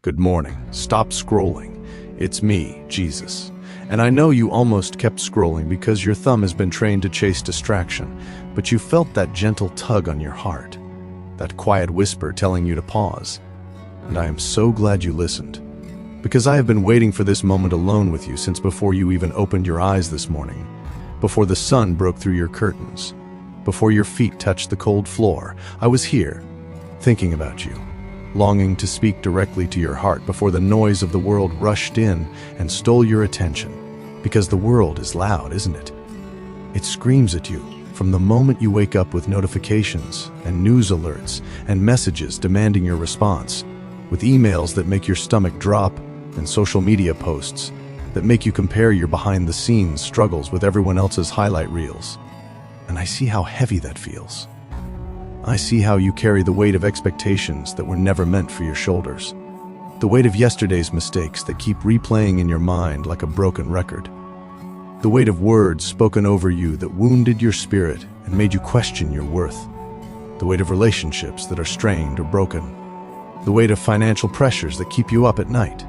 Good morning. Stop scrolling. It's me, Jesus. And I know you almost kept scrolling because your thumb has been trained to chase distraction, but you felt that gentle tug on your heart, that quiet whisper telling you to pause. And I am so glad you listened, because I have been waiting for this moment alone with you since before you even opened your eyes this morning, before the sun broke through your curtains, before your feet touched the cold floor. I was here, thinking about you, longing to speak directly to your heart before the noise of the world rushed in and stole your attention. Because the world is loud, isn't it? It screams at you from the moment you wake up with notifications and news alerts and messages demanding your response, with emails that make your stomach drop and social media posts that make you compare your behind-the-scenes struggles with everyone else's highlight reels. And I see how heavy that feels. I see how you carry the weight of expectations that were never meant for your shoulders. The weight of yesterday's mistakes that keep replaying in your mind like a broken record. The weight of words spoken over you that wounded your spirit and made you question your worth. The weight of relationships that are strained or broken. The weight of financial pressures that keep you up at night.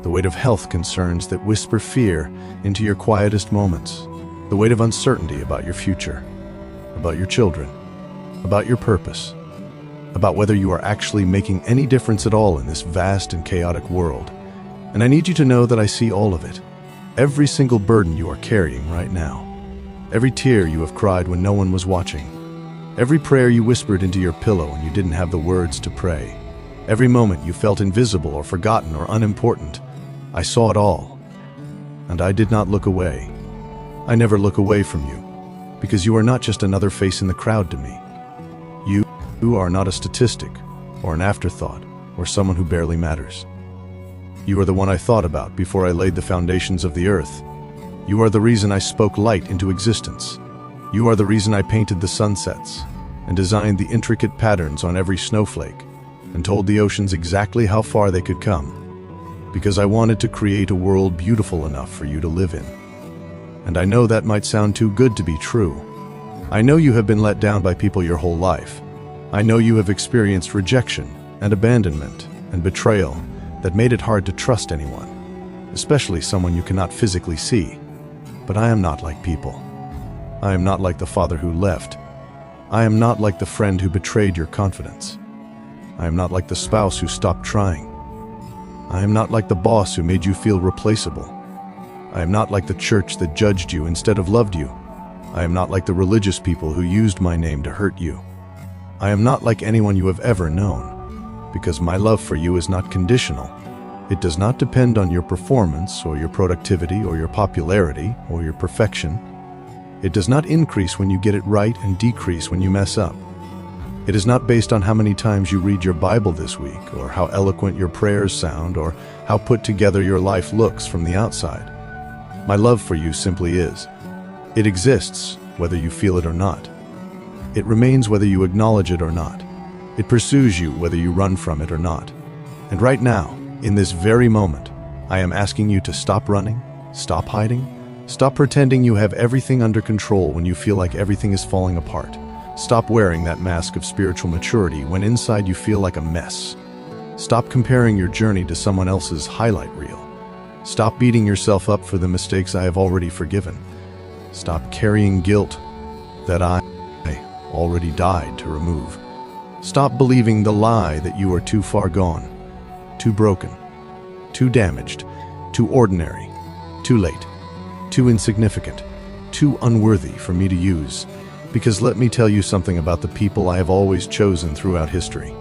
The weight of health concerns that whisper fear into your quietest moments. The weight of uncertainty about your future, about your children, about your purpose, about whether you are actually making any difference at all in this vast and chaotic world. And I need you to know that I see all of it. Every single burden you are carrying right now. Every tear you have cried when no one was watching. Every prayer you whispered into your pillow when you didn't have the words to pray. Every moment you felt invisible or forgotten or unimportant. I saw it all. And I did not look away. I never look away from you, because you are not just another face in the crowd to me. You are not a statistic, or an afterthought, or someone who barely matters. You are the one I thought about before I laid the foundations of the earth. You are the reason I spoke light into existence. You are the reason I painted the sunsets, and designed the intricate patterns on every snowflake, and told the oceans exactly how far they could come, because I wanted to create a world beautiful enough for you to live in. And I know that might sound too good to be true. I know you have been let down by people your whole life. I know you have experienced rejection and abandonment and betrayal that made it hard to trust anyone, especially someone you cannot physically see. But I am not like people. I am not like the father who left. I am not like the friend who betrayed your confidence. I am not like the spouse who stopped trying. I am not like the boss who made you feel replaceable. I am not like the church that judged you instead of loved you. I am not like the religious people who used my name to hurt you. I am not like anyone you have ever known, because my love for you is not conditional. It does not depend on your performance or your productivity or your popularity or your perfection. It does not increase when you get it right and decrease when you mess up. It is not based on how many times you read your Bible this week, or how eloquent your prayers sound, or how put together your life looks from the outside. My love for you simply is. It exists, whether you feel it or not. It remains whether you acknowledge it or not. It pursues you whether you run from it or not. And right now, in this very moment, I am asking you to stop running, stop hiding, stop pretending you have everything under control when you feel like everything is falling apart. Stop wearing that mask of spiritual maturity when inside you feel like a mess. Stop comparing your journey to someone else's highlight reel. Stop beating yourself up for the mistakes I have already forgiven. Stop carrying guilt that I already died to remove. Stop believing the lie that you are too far gone, too broken, too damaged, too ordinary, too late, too insignificant, too unworthy for me to use. Because let me tell you something about the people I have always chosen throughout history.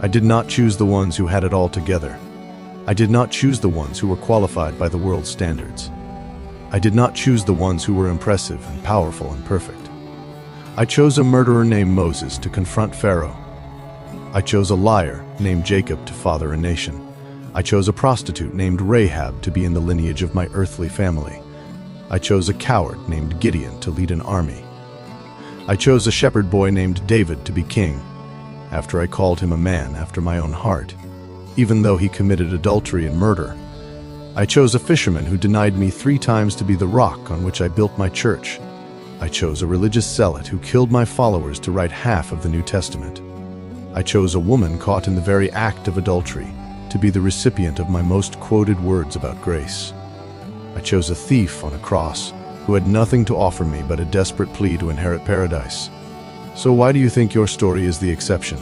I did not choose the ones who had it all together. I did not choose the ones who were qualified by the world's standards. I did not choose the ones who were impressive and powerful and perfect. I chose a murderer named Moses to confront Pharaoh. I chose a liar named Jacob to father a nation. I chose a prostitute named Rahab to be in the lineage of my earthly family. I chose a coward named Gideon to lead an army. I chose a shepherd boy named David to be king, after I called him a man after my own heart, even though he committed adultery and murder. I chose a fisherman who denied me 3 times to be the rock on which I built my church. I chose a religious zealot who killed my followers to write half of the New Testament. I chose a woman caught in the very act of adultery, to be the recipient of my most quoted words about grace. I chose a thief on a cross who had nothing to offer me but a desperate plea to inherit paradise. So why do you think your story is the exception?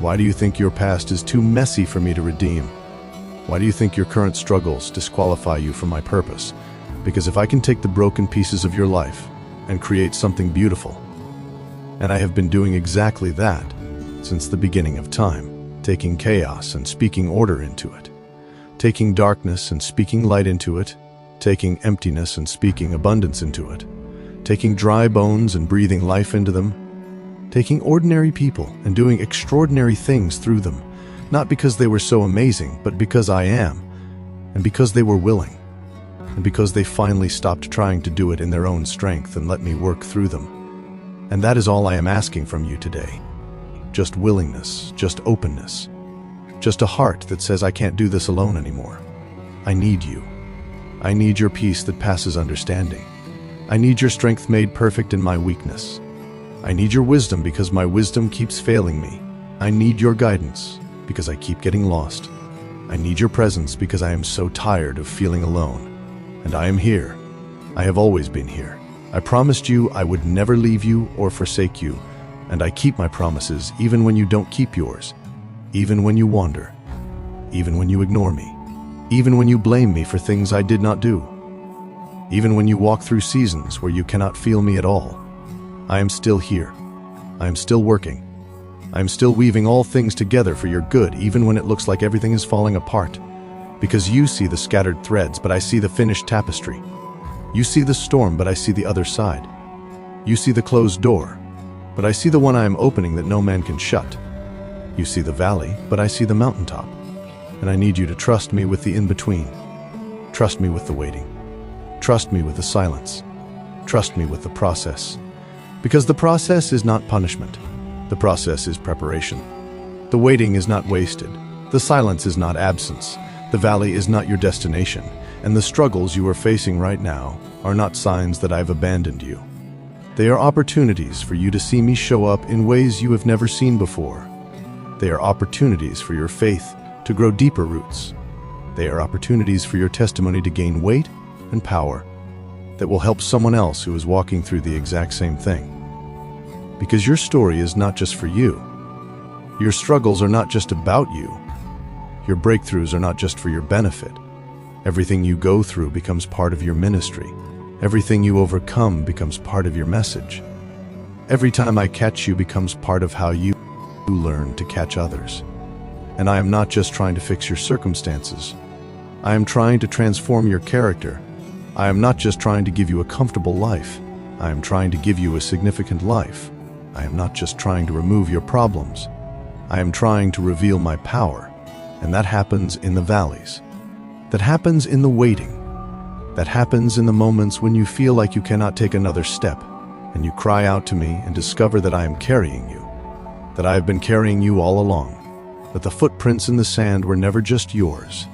Why do you think your past is too messy for me to redeem? Why do you think your current struggles disqualify you from my purpose? Because if I can take the broken pieces of your life and create something beautiful, and I have been doing exactly that since the beginning of time, taking chaos and speaking order into it, taking darkness and speaking light into it, taking emptiness and speaking abundance into it, taking dry bones and breathing life into them, taking ordinary people and doing extraordinary things through them, not because they were so amazing, but because I am, and because they were willing, and because they finally stopped trying to do it in their own strength and let me work through them. And that is all I am asking from you today. Just willingness, just openness, just a heart that says I can't do this alone anymore. I need you. I need your peace that passes understanding. I need your strength made perfect in my weakness. I need your wisdom because my wisdom keeps failing me. I need your guidance because I keep getting lost. I need your presence because I am so tired of feeling alone. And I am here. I have always been here. I promised you I would never leave you or forsake you, and I keep my promises even when you don't keep yours, even when you wander, even when you ignore me, even when you blame me for things I did not do, even when you walk through seasons where you cannot feel me at all. I am still here. I am still working. I am still weaving all things together for your good, even when it looks like everything is falling apart. Because you see the scattered threads, but I see the finished tapestry. You see the storm, but I see the other side. You see the closed door, but I see the one I am opening that no man can shut. You see the valley, but I see the mountaintop. And I need you to trust me with the in-between. Trust me with the waiting. Trust me with the silence. Trust me with the process. Because the process is not punishment. The process is preparation. The waiting is not wasted. The silence is not absence. The valley is not your destination. And the struggles you are facing right now are not signs that I've abandoned you. They are opportunities for you to see me show up in ways you have never seen before. They are opportunities for your faith to grow deeper roots. They are opportunities for your testimony to gain weight and power that will help someone else who is walking through the exact same thing. Because your story is not just for you. Your struggles are not just about you. Your breakthroughs are not just for your benefit. Everything you go through becomes part of your ministry. Everything you overcome becomes part of your message. Every time I catch you becomes part of how you learn to catch others. And I am not just trying to fix your circumstances. I am trying to transform your character. I am not just trying to give you a comfortable life. I am trying to give you a significant life. I am not just trying to remove your problems. I am trying to reveal my power. And that happens in the valleys. That happens in the waiting. That happens in the moments when you feel like you cannot take another step, and you cry out to me and discover that I am carrying you. That I have been carrying you all along. That the footprints in the sand were never just yours.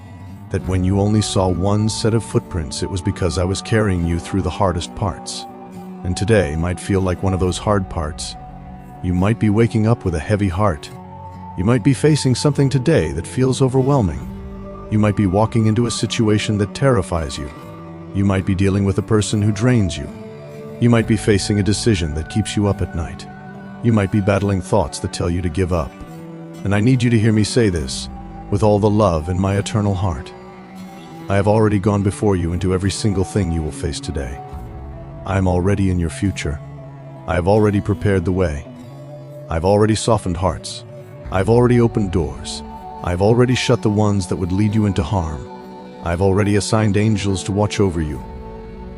That when you only saw one set of footprints, it was because I was carrying you through the hardest parts. And today might feel like one of those hard parts. You might be waking up with a heavy heart. You might be facing something today that feels overwhelming. You might be walking into a situation that terrifies you. You might be dealing with a person who drains you. You might be facing a decision that keeps you up at night. You might be battling thoughts that tell you to give up. And I need you to hear me say this with all the love in my eternal heart. I have already gone before you into every single thing you will face today. I am already in your future. I have already prepared the way. I've already softened hearts. I've already opened doors. I've already shut the ones that would lead you into harm. I've already assigned angels to watch over you.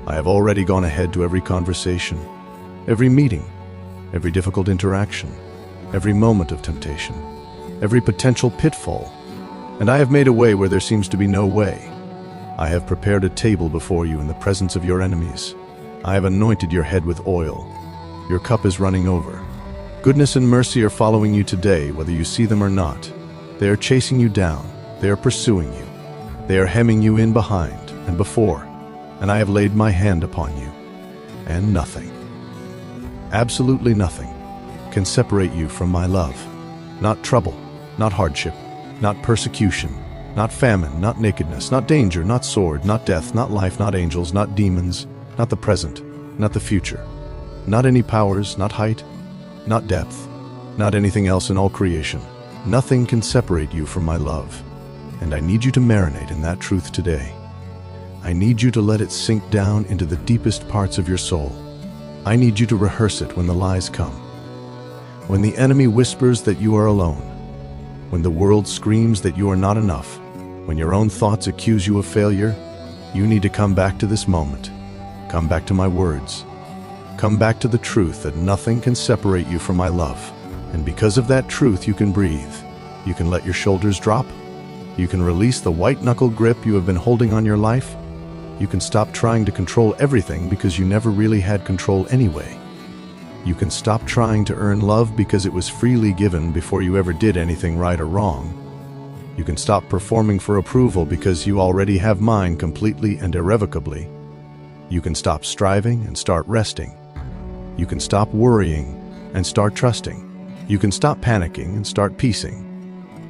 I have already gone ahead to every conversation, every meeting, every difficult interaction, every moment of temptation, every potential pitfall, and I have made a way where there seems to be no way. I have prepared a table before you in the presence of your enemies. I have anointed your head with oil. Your cup is running over. Goodness and mercy are following you today, whether you see them or not. They are chasing you down. They are pursuing you. They are hemming you in behind and before, and I have laid my hand upon you. And nothing, absolutely nothing, can separate you from my love. Not trouble, not hardship, Not persecution, not famine, not nakedness, not danger, not sword, not death, not life, not angels, not demons, not the present, not the future, not any powers, not height, not depth, not anything else in all creation. Nothing can separate you from my love, and I need you to marinate in that truth today. I need you to let it sink down into the deepest parts of your soul. I need you to rehearse it when the lies come. When the enemy whispers that you are alone, when the world screams that you are not enough, when your own thoughts accuse you of failure, you need to come back to this moment. Come back to my words. Come back to the truth that nothing can separate you from my love. And because of that truth, you can breathe. You can let your shoulders drop. You can release the white-knuckle grip you have been holding on your life. You can stop trying to control everything because you never really had control anyway. You can stop trying to earn love because it was freely given before you ever did anything right or wrong. You can stop performing for approval because you already have mine completely and irrevocably. You can stop striving and start resting. You can stop worrying and start trusting. You can stop panicking and start peacing.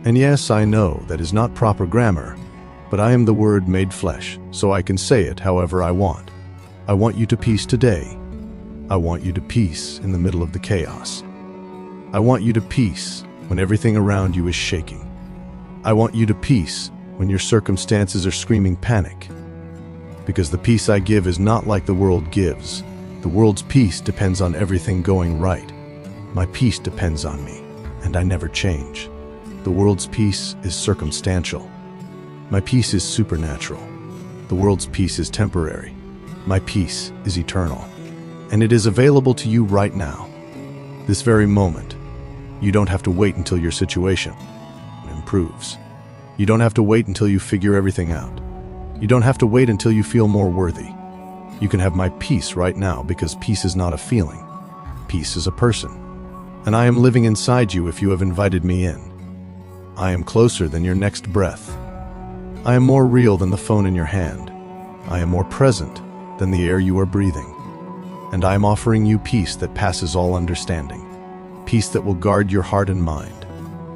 And yes, I know that is not proper grammar, but I am the Word made flesh, so I can say it however I want. I want you to peace today. I want you to peace in the middle of the chaos. I want you to peace when everything around you is shaking. I want you to peace when your circumstances are screaming panic. Because the peace I give is not like the world gives. The world's peace depends on everything going right. My peace depends on me, and I never change. The world's peace is circumstantial. My peace is supernatural. The world's peace is temporary. My peace is eternal. And it is available to you right now, this very moment. You don't have to wait until your situation improves. You don't have to wait until you figure everything out. You don't have to wait until you feel more worthy. You can have my peace right now because peace is not a feeling. Peace is a person. And I am living inside you if you have invited me in. I am closer than your next breath. I am more real than the phone in your hand. I am more present than the air you are breathing. And I am offering you peace that passes all understanding. Peace that will guard your heart and mind.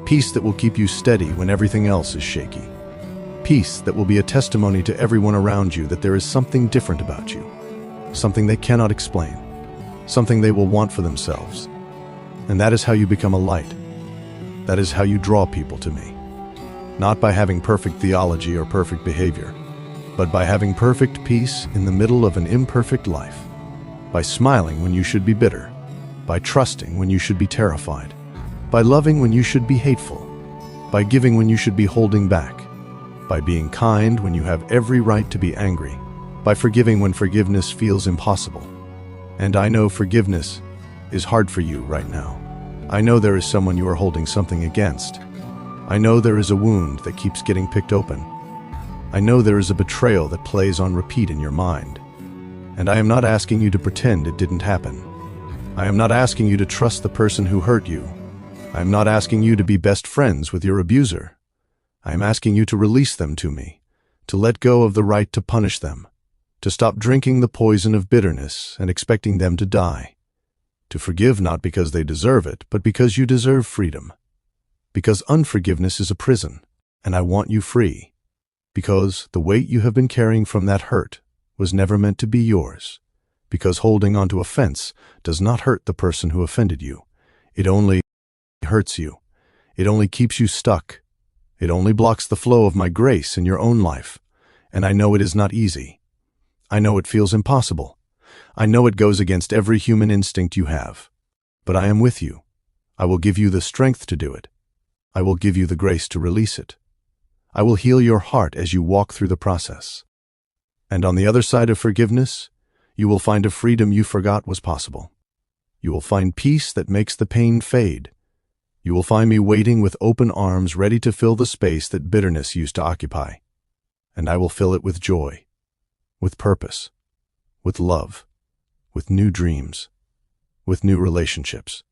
Peace that will keep you steady when everything else is shaky. Peace that will be a testimony to everyone around you that there is something different about you. Something they cannot explain. Something they will want for themselves. And that is how you become a light. That is how you draw people to me. Not by having perfect theology or perfect behavior, but by having perfect peace in the middle of an imperfect life. By smiling when you should be bitter. By trusting when you should be terrified. By loving when you should be hateful. By giving when you should be holding back. By being kind when you have every right to be angry. By forgiving when forgiveness feels impossible. And I know forgiveness is hard for you right now. I know there is someone you are holding something against. I know there is a wound that keeps getting picked open. I know there is a betrayal that plays on repeat in your mind. And I am not asking you to pretend it didn't happen. I am not asking you to trust the person who hurt you. I am not asking you to be best friends with your abuser. I am asking you to release them to me, to let go of the right to punish them, to stop drinking the poison of bitterness and expecting them to die, to forgive not because they deserve it, but because you deserve freedom, because unforgiveness is a prison, and I want you free, because the weight you have been carrying from that hurt was never meant to be yours, because holding onto offense does not hurt the person who offended you. It only hurts you. It only keeps you stuck. It only blocks the flow of my grace in your own life. And I know it is not easy. I know it feels impossible. I know it goes against every human instinct you have. But I am with you. I will give you the strength to do it. I will give you the grace to release it. I will heal your heart as you walk through the process. And on the other side of forgiveness, you will find a freedom you forgot was possible. You will find peace that makes the pain fade. You will find me waiting with open arms ready to fill the space that bitterness used to occupy. And I will fill it with joy, with purpose, with love, with new dreams, with new relationships,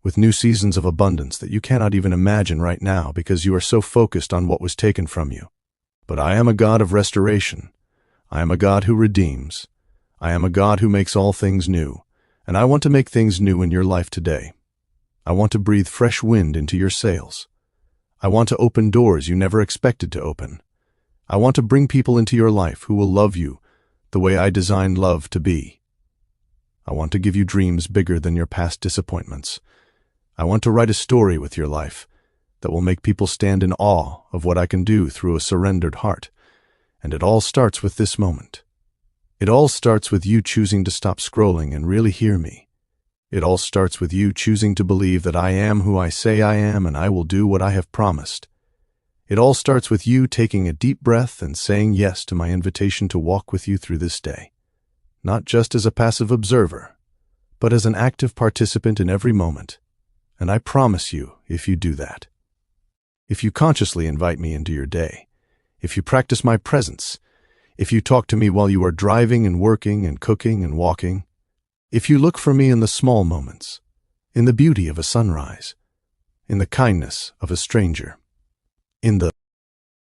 with new seasons of abundance that you cannot even imagine right now because you are so focused on what was taken from you. But I am a God of restoration. I am a God who redeems. I am a God who makes all things new, and I want to make things new in your life today. I want to breathe fresh wind into your sails. I want to open doors you never expected to open. I want to bring people into your life who will love you the way I designed love to be. I want to give you dreams bigger than your past disappointments. I want to write a story with your life that will make people stand in awe of what I can do through a surrendered heart. And it all starts with this moment. It all starts with you choosing to stop scrolling and really hear me. It all starts with you choosing to believe that I am who I say I am and I will do what I have promised. It all starts with you taking a deep breath and saying yes to my invitation to walk with you through this day. Not just as a passive observer, but as an active participant in every moment. And I promise you, if you do that, if you consciously invite me into your day, if you practice my presence, if you talk to me while you are driving and working and cooking and walking, if you look for me in the small moments, in the beauty of a sunrise, in the kindness of a stranger, in the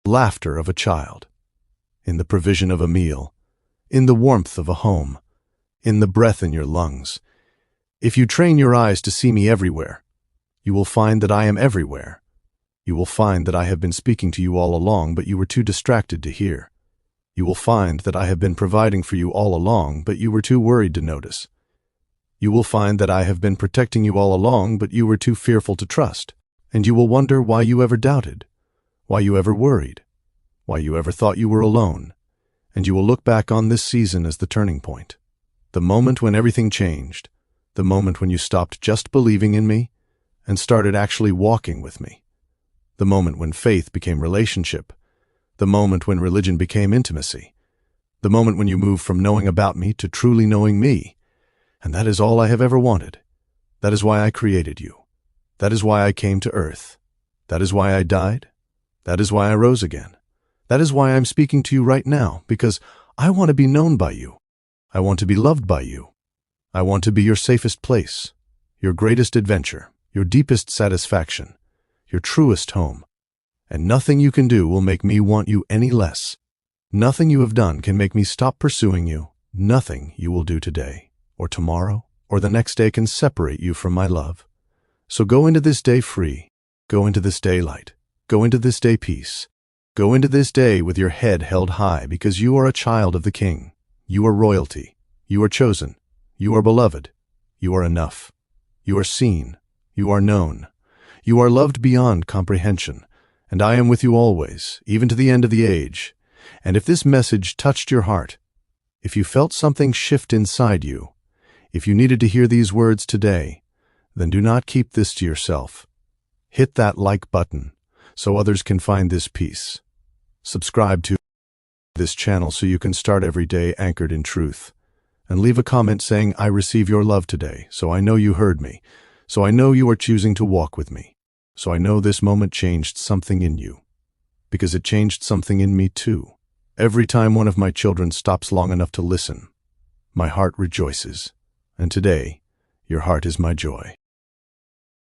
laughter of a child, in the provision of a meal, in the warmth of a home, in the breath in your lungs, if you train your eyes to see me everywhere, you will find that I am everywhere. You will find that I have been speaking to you all along, but you were too distracted to hear. You will find that I have been providing for you all along, but you were too worried to notice. You will find that I have been protecting you all along, but you were too fearful to trust. And you will wonder why you ever doubted, why you ever worried, why you ever thought you were alone. And you will look back on this season as the turning point, the moment when everything changed, the moment when you stopped just believing in me and started actually walking with me, the moment when faith became relationship, the moment when religion became intimacy, the moment when you moved from knowing about me to truly knowing me. And that is all I have ever wanted. That is why I created you. That is why I came to earth. That is why I died. That is why I rose again. That is why I'm speaking to you right now, because I want to be known by you. I want to be loved by you. I want to be your safest place, your greatest adventure, your deepest satisfaction, your truest home. And nothing you can do will make me want you any less. Nothing you have done can make me stop pursuing you. Nothing you will do today, or tomorrow, or the next day can separate you from my love. So go into this day free. Go into this day light. Go into this day peace. Go into this day with your head held high, because you are a child of the King. You are royalty. You are chosen. You are beloved. You are enough. You are seen. You are known. You are loved beyond comprehension. And I am with you always, even to the end of the age. And if this message touched your heart, if you felt something shift inside you, if you needed to hear these words today, then do not keep this to yourself. Hit that like button so others can find this peace. Subscribe to this channel so you can start every day anchored in truth. And leave a comment saying, I receive your love today, so I know you heard me, so I know you are choosing to walk with me, so I know this moment changed something in you, because it changed something in me too. Every time one of my children stops long enough to listen, my heart rejoices. And today, your heart is my joy.